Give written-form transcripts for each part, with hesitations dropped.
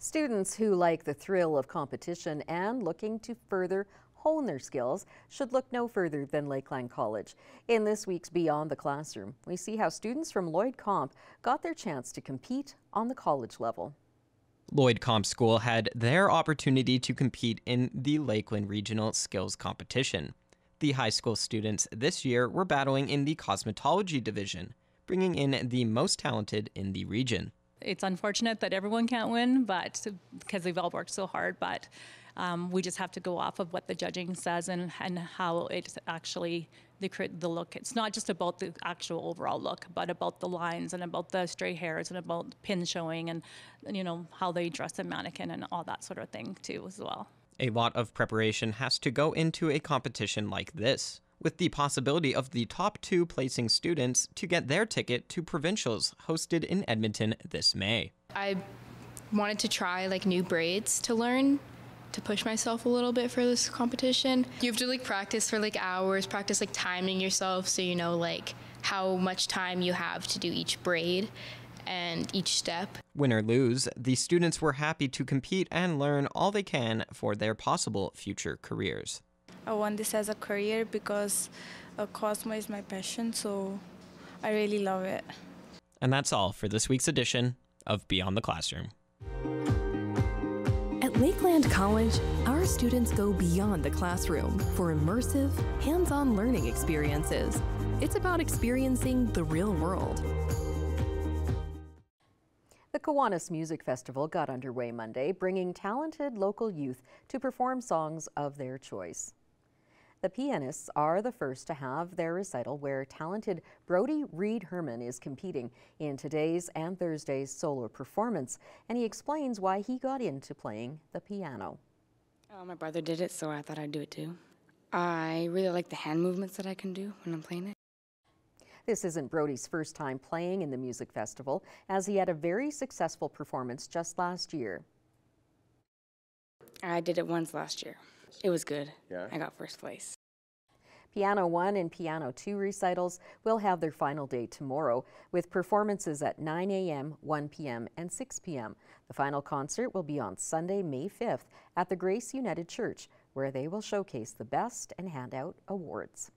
Students who like the thrill of competition and looking to further hone their skills should look no further than Lakeland College. In this week's Beyond the Classroom, we see how students from Lloyd Comp got their chance to compete on the college level. Lloyd Comp School had their opportunity to compete in the Lakeland Regional Skills Competition. The high school students this year were battling in the cosmetology division, bringing in the most talented in the region. It's unfortunate that everyone can't win, but because they've all worked so hard, but we just have to go off of what the judging says and how it's actually the look. It's not just about the actual overall look, but about the lines and about the stray hairs and about pins showing and, you know, how they dress a mannequin and all that sort of thing too as well. A lot of preparation has to go into a competition like this, with the possibility of the top 2 placing students to get their ticket to provincials hosted in Edmonton this May. I wanted to try new braids to learn, to push myself a little bit for this competition. You have to practice for hours, practice timing yourself so you know how much time you have to do each braid and each step. Win or lose, the students were happy to compete and learn all they can for their possible future careers. I want this as a career because Cosmo is my passion, so I really love it. And that's all for this week's edition of Beyond the Classroom. At Lakeland College, our students go beyond the classroom for immersive, hands-on learning experiences. It's about experiencing the real world. The Kowas Music Festival got underway Monday, bringing talented local youth to perform songs of their choice. The pianists are the first to have their recital, where talented Brody Reed Herman is competing in today's and Thursday's solo performance, and he explains why he got into playing the piano. My brother did it, so I thought I'd do it too. I really like the hand movements that I can do when I'm playing it. This isn't Brody's first time playing in the music festival, as he had a very successful performance just last year. I did it once last year. It was good. Yeah. I got first place. Piano 1 and Piano 2 recitals will have their final day tomorrow, with performances at 9 a.m., 1 p.m., and 6 p.m. The final concert will be on Sunday, May 5th at the Grace United Church, where they will showcase the best and hand out awards.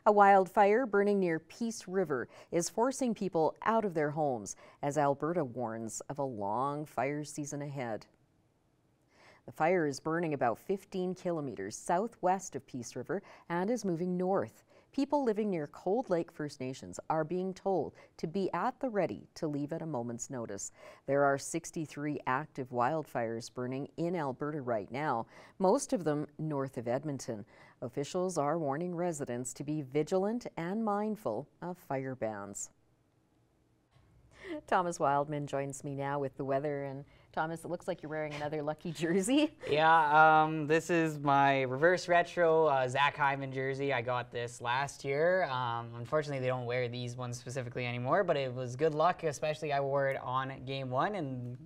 A wildfire burning near Peace River is forcing people out of their homes as Alberta warns of a long fire season ahead. The fire is burning about 15 kilometers southwest of Peace River and is moving north. People living near Cold Lake First Nations are being told to be at the ready to leave at a moment's notice. There are 63 active wildfires burning in Alberta right now, most of them north of Edmonton. Officials are warning residents to be vigilant and mindful of fire bans. Thomas Wildman joins me now with the weather. And Thomas, it looks like you're wearing another lucky jersey. Yeah, this is my reverse retro Zach Hyman jersey. I got this last year. Unfortunately, they don't wear these ones specifically anymore, but it was good luck, especially I wore it on game 1, and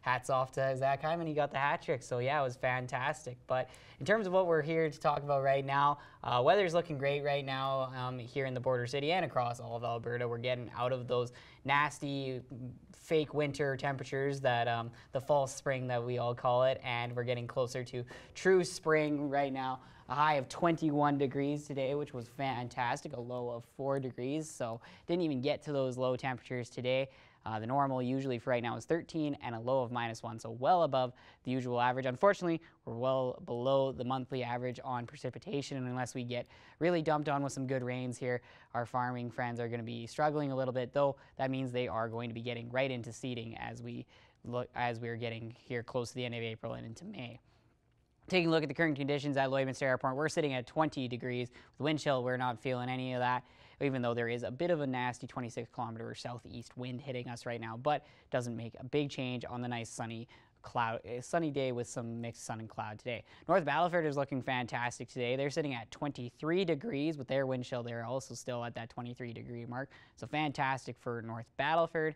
hats off to Zach Hyman. He got the hat trick, so yeah, it was fantastic. But in terms of what we're here to talk about right now, weather's looking great right now here in the border city and across all of Alberta. We're getting out of those nasty fake winter temperatures that the false spring that we all call it, and we're getting closer to true spring right now. A high of 21 degrees today, which was fantastic, a low of 4 degrees, so didn't even get to those low temperatures today. The normal usually for right now is 13 and a low of -1, so well above the usual average. Unfortunately, we're well below the monthly average on precipitation, and unless we get really dumped on with some good rains here, our farming friends are going to be struggling a little bit, though that means they are going to be getting right into seeding as we're getting here close to the end of April and into May. Taking a look at the current conditions at Lloydminster Airport, we're sitting at 20 degrees. With wind chill, we're not feeling any of that, even though there is a bit of a nasty 26-kilometer southeast wind hitting us right now, but doesn't make a big change on the nice sunny day with some mixed sun and cloud today. North Battleford is looking fantastic today. They're sitting at 23 degrees with their wind chill. They're also still at that 23-degree mark, so fantastic for North Battleford.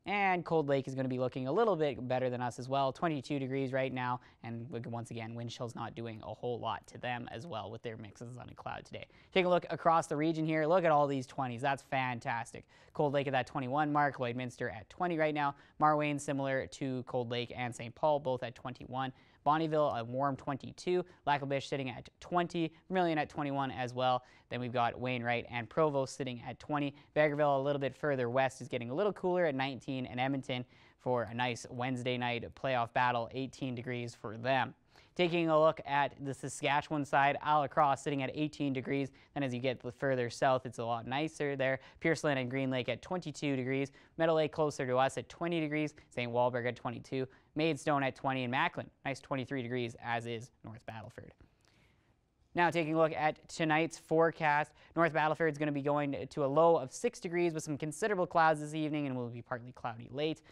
And Cold Lake is going to be looking a little bit better than us as well, 22 degrees right now. And once again, wind chill's not doing a whole lot to them as well with their mix of sun and cloud today. Take a look across the region here. Look at all these 20s. That's fantastic. Cold Lake at that 21 mark, Lloydminster at 20 right now. Marwayne similar to Cold Lake and St. Paul, both at 21. Bonnyville, a warm 22. Lacklebish sitting at 20. Vermilion at 21 as well. Then we've got Wainwright and Provo sitting at 20. Vegreville, a little bit further west, is getting a little cooler at 19. And Edmonton for a nice Wednesday night playoff battle, 18 degrees for them. Taking a look at the Saskatchewan side, Alacross sitting at 18 degrees. Then as you get further south, it's a lot nicer there. Pierceland and Green Lake at 22 degrees. Meadow Lake closer to us at 20 degrees. St. Walburg at 22. Maidstone at 20. And Macklin, nice 23 degrees, as is North Battleford. Now taking a look at tonight's forecast, North Battleford is going to be going to a low of 6 degrees with some considerable clouds this evening and will be partly cloudy late.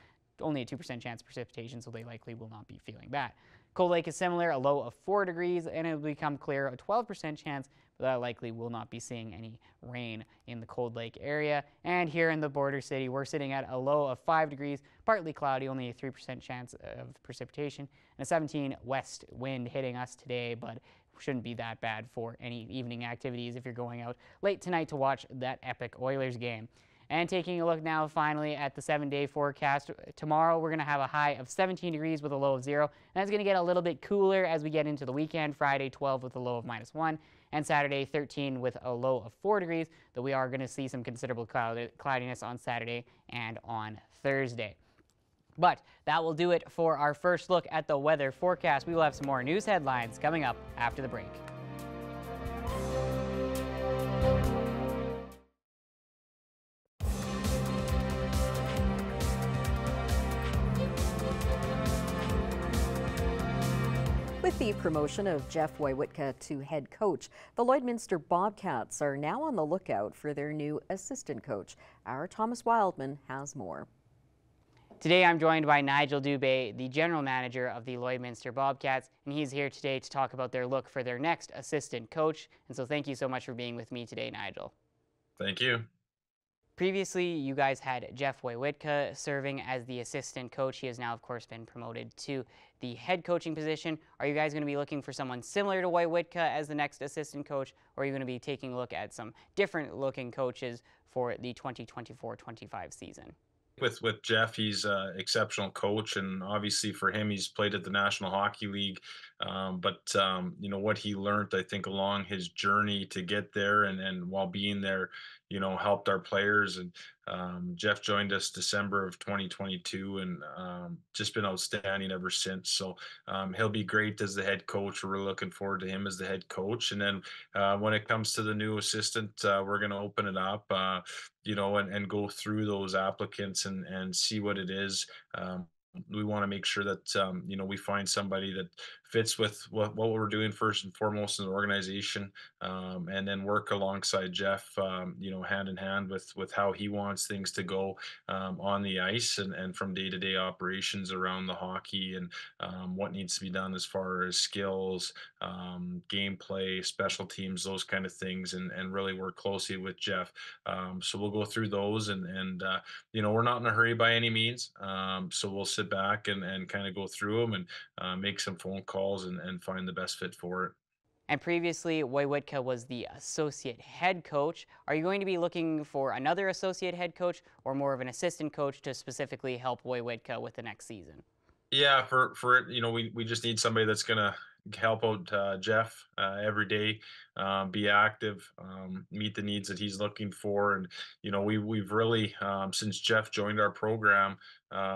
Only a 2% chance of precipitation, so they likely will not be feeling bad. Cold Lake is similar, a low of 4 degrees, and it will become clear, a 12% chance, but that likely will not be seeing any rain in the Cold Lake area. And here in the border city, we're sitting at a low of 5 degrees, partly cloudy, only a 3% chance of precipitation, and a 17 west wind hitting us today, but shouldn't be that bad for any evening activities if you're going out late tonight to watch that epic Oilers game. And taking a look now finally at the 7-day forecast, tomorrow we're going to have a high of 17 degrees with a low of 0. And that's going to get a little bit cooler as we get into the weekend. Friday 12 with a low of -1 and Saturday 13 with a low of 4 degrees, though we are going to see some considerable cloudiness on Saturday and on Thursday. But that will do it for our first look at the weather forecast. We will have some more news headlines coming up after the break. With the promotion of Jeff Wojciechowski to head coach, the Lloydminster Bobcats are now on the lookout for their new assistant coach. Our Thomas Wildman has more. Today I'm joined by Nigel Dubé, the general manager of the Lloydminster Bobcats, and he's here today to talk about their look for their next assistant coach. And so thank you so much for being with me today, Nigel. Thank you. Previously, you guys had Jeff Wojciechowski serving as the assistant coach. He has now, of course, been promoted to the head coaching position. Are you guys going to be looking for someone similar to Wojciechowski as the next assistant coach, or are you going to be taking a look at some different looking coaches for the 2024-25 season? With Jeff, he's an exceptional coach, and obviously for him, he's played at the National Hockey League. You know, what he learned, I think, along his journey to get there and while being there, you know, helped our players. And Jeff joined us December of 2022 and just been outstanding ever since. So he'll be great as the head coach. We're looking forward to him as the head coach. And then when it comes to the new assistant, we're going to open it up, you know, and go through those applicants and see what it is. We want to make sure that, you know, we find somebody that fits with what we're doing first and foremost in the organization, and then work alongside Jeff, you know, hand in hand with how he wants things to go on the ice and from day-to-day operations around the hockey and what needs to be done as far as skills, gameplay, special teams, those kind of things, and really work closely with Jeff. So we'll go through those and you know, we're not in a hurry by any means. So we'll sit back and kind of go through them and make some phone calls and find the best fit for it. And previously, Wojciechowski was the associate head coach. Are you going to be looking for another associate head coach or more of an assistant coach to specifically help Wojciechowski with the next season? Yeah, for it, you know, we just need somebody that's gonna help out Jeff every day, be active, meet the needs that he's looking for, and you know, we've really since Jeff joined our program,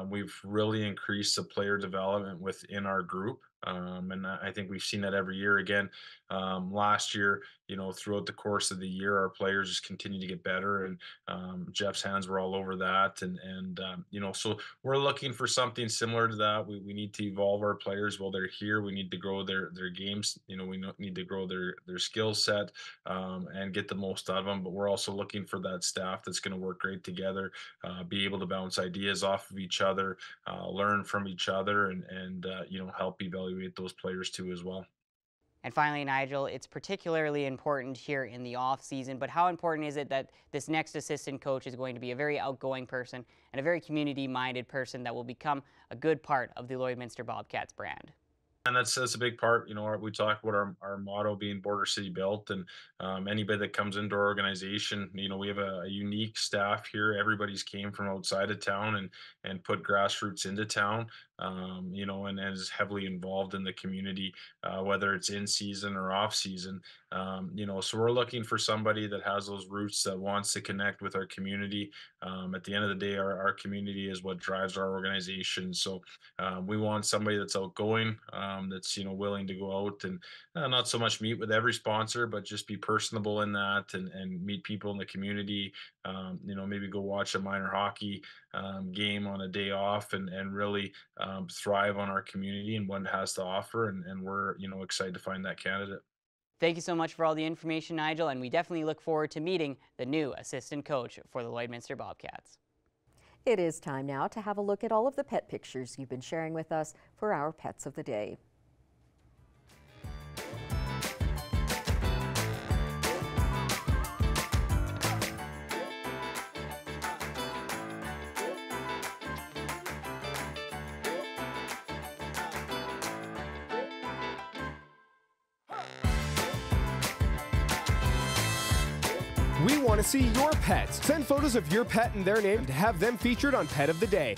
we've really increased the player development within our group. And I think we've seen that every year again. Last year, you know, throughout the course of the year, our players just continue to get better, and Jeff's hands were all over that. And you know, so we're looking for something similar to that. We need to evolve our players while they're here. We need to grow their games. You know, we need to grow their skill set and get the most out of them. But we're also looking for that staff that's going to work great together, be able to bounce ideas off of each other, learn from each other, and you know, help evaluate those players too as well. And finally, Nigel, it's particularly important here in the off season, but how important is it that this next assistant coach is going to be a very outgoing person and a very community-minded person that will become a good part of the Lloydminster Bobcats brand? And that's a big part. We talk about our motto being Border City Built, and anybody that comes into our organization, we have a unique staff here. Everybody's came from outside of town and put grassroots into town, and is heavily involved in the community, whether it's in season or off season. So we're looking for somebody that has those roots, that wants to connect with our community. At the end of the day, our community is what drives our organization. So we want somebody that's outgoing, that's willing to go out and not so much meet with every sponsor, but just be personable in that, and meet people in the community. Maybe go watch a minor hockey game on a day off, and really thrive on our community and what it has to offer. And we're excited to find that candidate. Thank you so much for all the information, Nigel, and we definitely look forward to meeting the new assistant coach for the Lloydminster Bobcats. It is time now to have a look at all of the pet pictures you've been sharing with us for our Pets of the Day. We want to see your pets. Send photos of your pet and their name to have them featured on Pet of the Day.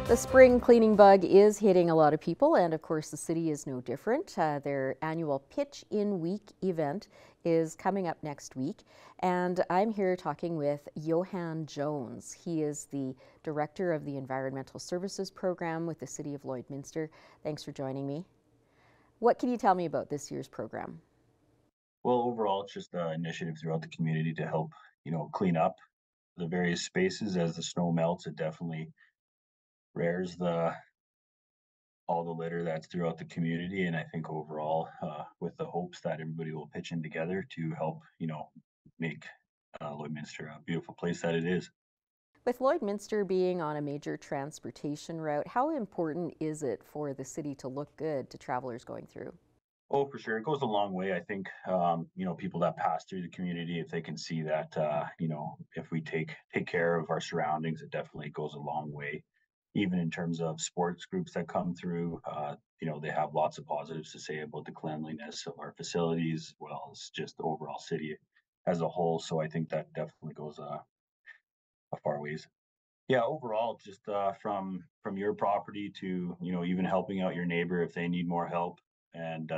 The spring cleaning bug is hitting a lot of people, and of course the city is no different. Their annual Pitch in Week event is coming up next week, and I'm here talking with Johan Jones. He is the Director of the Environmental Services Program with the City of Lloydminster. Thanks for joining me. What can you tell me about this year's program? Well, overall, it's just an initiative throughout the community to help, clean up the various spaces. As the snow melts, it definitely rares all the litter that's throughout the community. And I think overall, with the hopes that everybody will pitch in together to help, make Lloydminster a beautiful place that it is. With Lloydminster being on a major transportation route, how important is it for the city to look good to travelers going through? Oh, for sure. It goes a long way. I think, people that pass through the community, if they can see that, if we take care of our surroundings, it definitely goes a long way. Even in terms of sports groups that come through, they have lots of positives to say about the cleanliness of our facilities, as well as just the overall city as a whole. So I think that definitely goes a far ways. Yeah, overall, just from your property to even helping out your neighbor if they need more help, and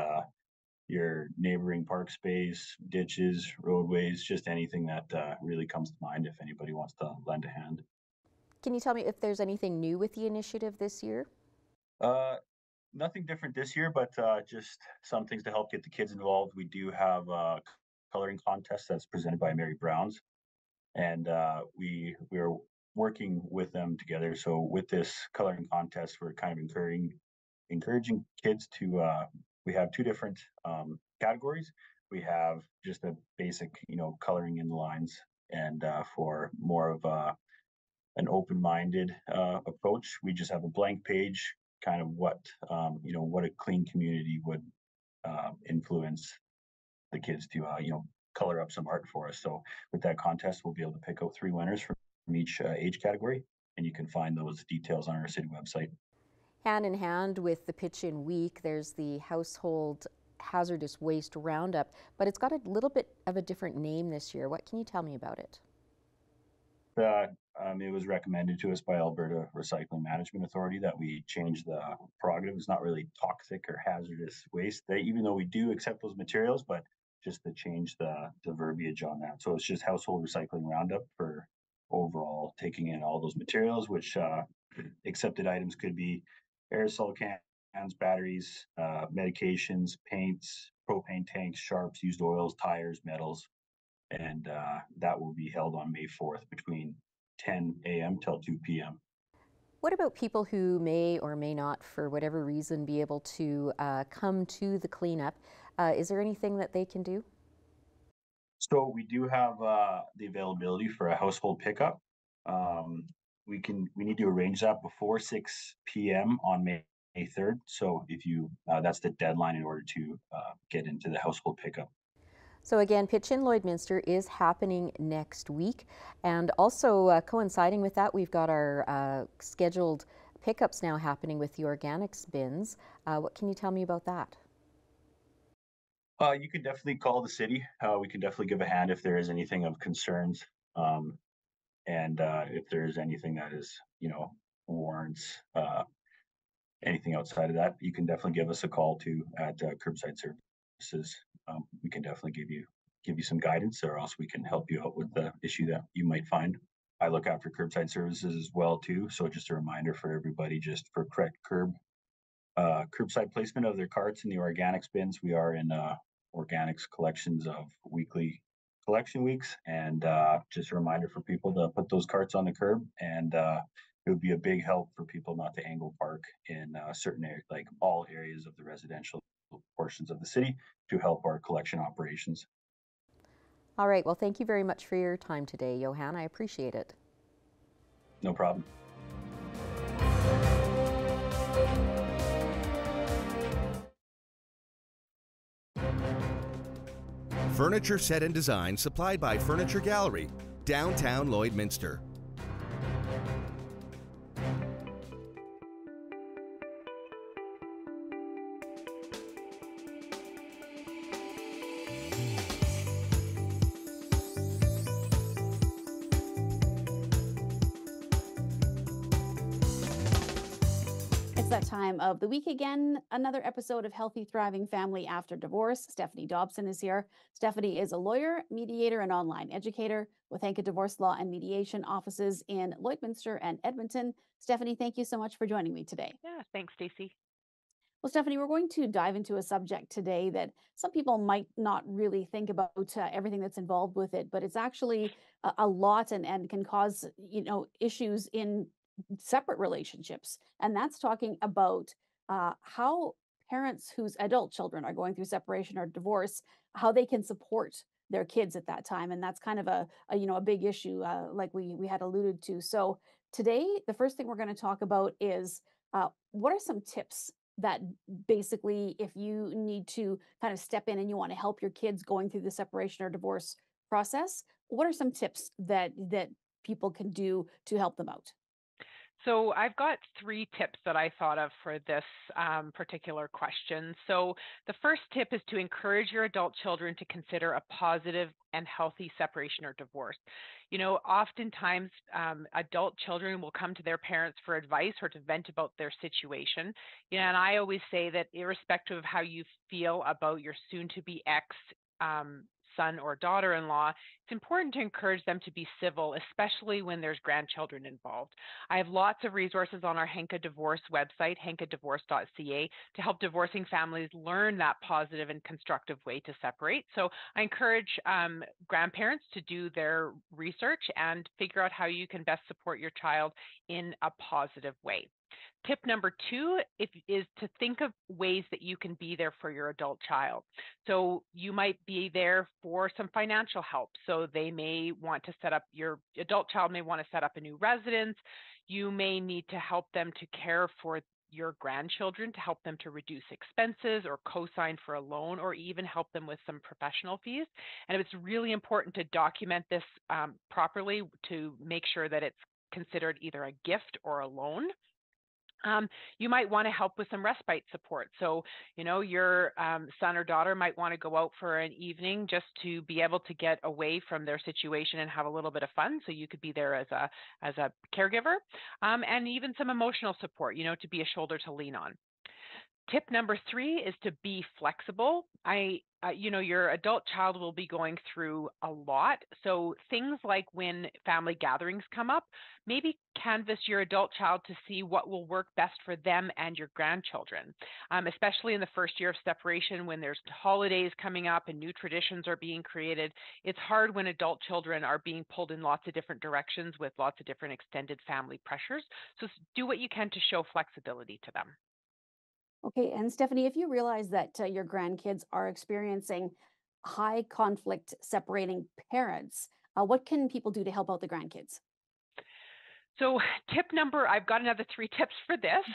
your neighboring park space, ditches, roadways, just anything that really comes to mind if anybody wants to lend a hand. Can you tell me if there's anything new with the initiative this year? Nothing different this year, but just some things to help get the kids involved. We do have a coloring contest that's presented by Mary Brown's, and we're working with them together. So with this coloring contest, we're kind of encouraging kids to. We have two different categories. We have just a basic, coloring in the lines, and for more of an open-minded approach, we just have a blank page, kind of what a clean community would influence the kids to color up some art for us. So with that contest, we'll be able to pick out 3 winners from each age category, and you can find those details on our city website. Hand in hand with the Pitch in Week, there's the Household Hazardous Waste Roundup, but it's got a little bit of a different name this year. What can you tell me about it? It was recommended to us by Alberta Recycling Management Authority that we change the prerogative. It's not really toxic or hazardous waste, even though we do accept those materials, but just to change the verbiage on that. So it's just Household Recycling Roundup for overall taking in all those materials, which accepted items could be aerosol cans, batteries, medications, paints, propane tanks, sharps, used oils, tires, metals. And that will be held on May 4th between 10 a.m. till 2 p.m. What about people who may or may not, for whatever reason, be able to come to the cleanup? Is there anything that they can do? So we do have the availability for a household pickup. Um, we need to arrange that before 6 p.m. on May 3rd. So if you that's the deadline in order to get into the household pickup. So again, Pitch in Lloydminster is happening next week. And also coinciding with that, we've got our scheduled pickups now happening with the organics bins. What can you tell me about that? You can definitely call the city. We can definitely give a hand if there is anything of concerns. And if there's anything that is, warrants anything outside of that, you can definitely give us a call too at Curbside Services. We can definitely give you some guidance, or else we can help you out with the issue that you might find. I look after Curbside Services as well too. So just a reminder for everybody, just for correct curbside placement of their carts in the organics bins. We are in organics collections of weekly collection weeks, and just a reminder for people to put those carts on the curb. And it would be a big help for people not to angle park in certain areas, like all areas of the residential portions of the city, to help our collection operations. All right, well, thank you very much for your time today, Johan. I appreciate it. No problem. Furniture set and design supplied by Furniture Gallery, downtown Lloydminster. It's that time of the week again. Another episode of Healthy Thriving Family After Divorce. Stephanie Dobson is here. Stephanie is a lawyer, mediator, and online educator with Hanka Divorce Law and Mediation offices in Lloydminster and Edmonton. Stephanie, thank you so much for joining me today. Yeah, thanks, Stacey. Well, Stephanie, we're going to dive into a subject today that some people might not really think about everything that's involved with it, but it's actually a lot and can cause, issues in separate relationships. And that's talking about how parents whose adult children are going through separation or divorce, how they can support their kids at that time. And that's kind of a big issue, like we had alluded to. So today, the first thing we're going to talk about is what are some tips that basically, if you need to kind of step in and you want to help your kids going through the separation or divorce process, what are some tips that people can do to help them out? So I've got 3 tips that I thought of for this particular question. So the first tip is to encourage your adult children to consider a positive and healthy separation or divorce. Oftentimes adult children will come to their parents for advice or to vent about their situation. And I always say that irrespective of how you feel about your soon-to-be ex, son or daughter-in-law, it's important to encourage them to be civil, especially when there's grandchildren involved. I have lots of resources on our Hanka Divorce website, hankadivorce.ca, to help divorcing families learn that positive and constructive way to separate. So I encourage grandparents to do their research and figure out how you can best support your child in a positive way. Tip number 2 is to think of ways that you can be there for your adult child. So you might be there for some financial help. So they may want to your adult child may want to set up a new residence. You may need to help them to care for your grandchildren, to help them to reduce expenses or co-sign for a loan, or even help them with some professional fees. And it's really important to document this properly to make sure that it's considered either a gift or a loan. You might want to help with some respite support. So, your son or daughter might want to go out for an evening just to be able to get away from their situation and have a little bit of fun. So you could be there as a caregiver, and even some emotional support, to be a shoulder to lean on. Tip number 3 is to be flexible. Your adult child will be going through a lot. So things like when family gatherings come up, maybe canvas your adult child to see what will work best for them and your grandchildren, especially in the first year of separation when there's holidays coming up and new traditions are being created. It's hard when adult children are being pulled in lots of different directions with lots of different extended family pressures. So do what you can to show flexibility to them. Okay, and Stephanie, if you realize that your grandkids are experiencing high conflict separating parents, what can people do to help out the grandkids? So I've got another 3 tips for this.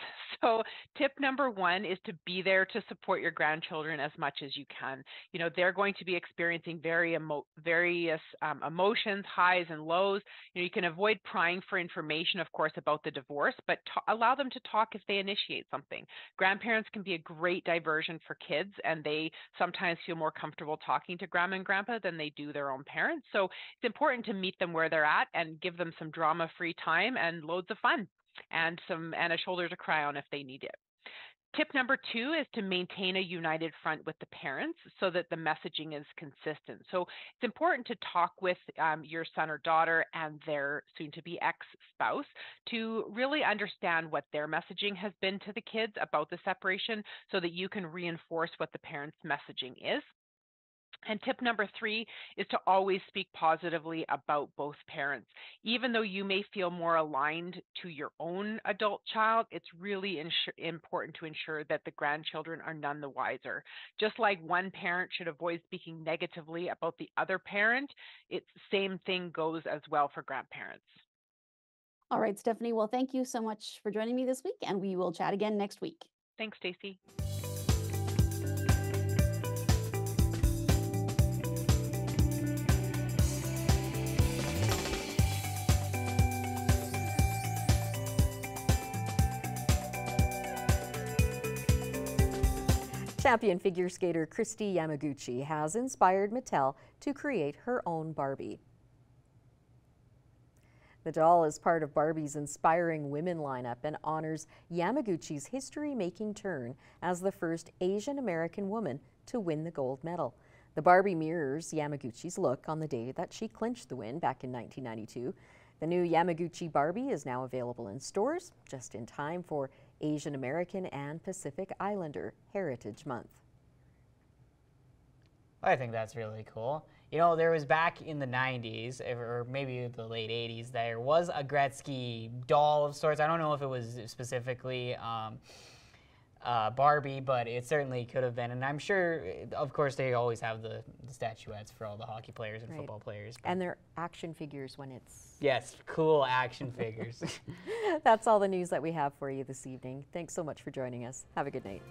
So tip number 1 is to be there to support your grandchildren as much as you can. You know, they're going to be experiencing various emotions, highs and lows. You know, you can avoid prying for information, of course, about the divorce, but allow them to talk if they initiate something. Grandparents can be a great diversion for kids, and they sometimes feel more comfortable talking to grandma and grandpa than they do their own parents. So it's important to meet them where they're at and give them some drama-free time and loads of fun and a shoulder to cry on if they need it. Tip number 2 is to maintain a united front with the parents so that the messaging is consistent. So it's important to talk with your son or daughter and their soon-to-be ex-spouse to really understand what their messaging has been to the kids about the separation so that you can reinforce what the parents' messaging is. And tip number 3 is to always speak positively about both parents. Even though you may feel more aligned to your own adult child, it's really important to ensure that the grandchildren are none the wiser. Just like one parent should avoid speaking negatively about the other parent, it's the same thing goes as well for grandparents. All right, Stephanie. Well, thank you so much for joining me this week, and we will chat again next week. Thanks, Stacey. Champion figure skater Christy Yamaguchi has inspired Mattel to create her own Barbie. The doll is part of Barbie's Inspiring Women lineup and honors Yamaguchi's history-making turn as the first Asian American woman to win the gold medal. The Barbie mirrors Yamaguchi's look on the day that she clinched the win back in 1992. The new Yamaguchi Barbie is now available in stores, just in time for Asian American and Pacific Islander Heritage Month. I think that's really cool. You know, there was back in the 90s, or maybe the late 80s, there was a Gretzky doll of sorts. I don't know if it was specifically Barbie, but it certainly could have been. And I'm sure, of course, they always have the statuettes for all the hockey players and football players. And they're action figures when it's... Yes, cool action figures. That's all the news that we have for you this evening. Thanks so much for joining us. Have a good night.